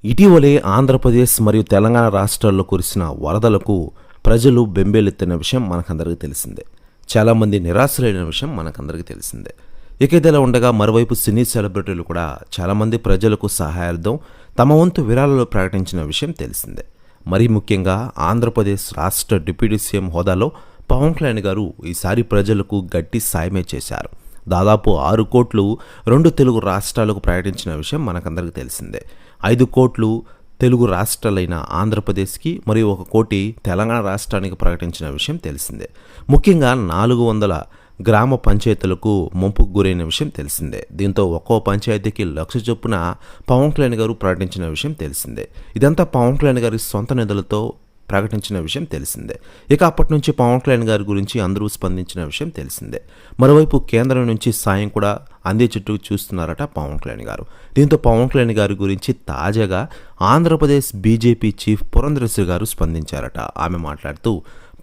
ఇటీవలే ఆంధ్రప్రదేశ్ మరియు తెలంగాణ రాష్ట్రాల్లో కురిసిన వరదలకు ప్రజలు బెంబేలెత్తిన విషయం మనకందరికీ తెలిసిందే. చాలామంది నిరాశలైన విషయం మనకందరికీ తెలిసిందే. ఇక ఇదిలా ఉండగా మరోవైపు సినీ సెలబ్రిటీలు కూడా చాలామంది ప్రజలకు సహాయార్థం తమ వంతు విరాళాలు ప్రకటించిన విషయం తెలిసిందే. మరీ ముఖ్యంగా ఆంధ్రప్రదేశ్ రాష్ట్ర డిప్యూటీ సీఎం హోదాలో పవన్ కళ్యాణ్ గారు ఈసారి ప్రజలకు గట్టి సాయమే చేశారు. దాదాపు 6 కోట్లు 2 తెలుగు రాష్ట్రాలకు ప్రకటించిన విషయం మనకందరికీ తెలిసిందే. 5 కోట్లు తెలుగు రాష్ట్రాలైన ఆంధ్రప్రదేశ్కి మరియు 1 కోటి తెలంగాణ రాష్ట్రానికి ప్రకటించిన విషయం తెలిసిందే. ముఖ్యంగా 400 గ్రామ పంచాయతీలకు ముంపుకు గురైన విషయం తెలిసిందే. దీంతో ఒక్కో పంచాయతీకి 1,00,000 చొప్పున పవన్ కళ్యాణ్ గారు ప్రకటించిన విషయం తెలిసిందే. ఇదంతా పవన్ కళ్యాణ్ గారి సొంత నిధులతో ప్రకటించిన విషయం తెలిసిందే. ఇక అప్పటి నుంచి పవన్ కళ్యాణ్ గారి గురించి అందరూ స్పందించిన విషయం తెలిసిందే. మరోవైపు కేంద్రం నుంచి సాయం కూడా అందే చుట్టూ చూస్తున్నారట పవన్ కళ్యాణ్ గారు. దీంతో పవన్ కళ్యాణ్ గారి గురించి తాజాగా ఆంధ్రప్రదేశ్ బీజేపీ చీఫ్ పురంధరేశ్వరి గారు స్పందించారట. ఆమె మాట్లాడుతూ,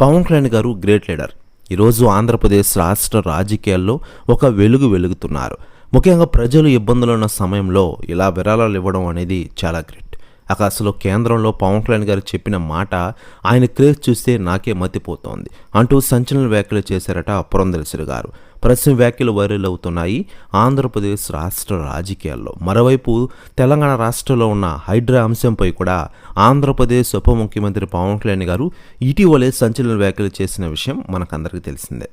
పవన్ కళ్యాణ్ గారు గ్రేట్ లీడర్. ఈరోజు ఆంధ్రప్రదేశ్ రాష్ట్ర రాజకీయాల్లో ఒక వెలుగుతున్నారు. ముఖ్యంగా ప్రజలు ఇబ్బందులు ఉన్న సమయంలో ఇలా విరాళాలు ఇవ్వడం అనేది చాలా గ్రేట్. అసలు కేంద్రంలో పవన్ కళ్యాణ్ గారు చెప్పిన మాట, ఆయన క్రేజ్ చూస్తే నాకే మతిపోతోంది అంటూ సంచలన వ్యాఖ్యలు చేశారట పురంధరేశ్వరి గారు. ప్రస్తుతం వ్యాఖ్యలు వైరల్ అవుతున్నాయి ఆంధ్రప్రదేశ్ రాష్ట్ర రాజకీయాల్లో. మరోవైపు తెలంగాణ రాష్ట్రంలో ఉన్న హైడ్రా అంశంపై కూడా ఆంధ్రప్రదేశ్ ఉప ముఖ్యమంత్రి పవన్ కళ్యాణ్ గారు ఇటీవలే సంచలన వ్యాఖ్యలు చేసిన విషయం మనకందరికీ తెలిసిందే.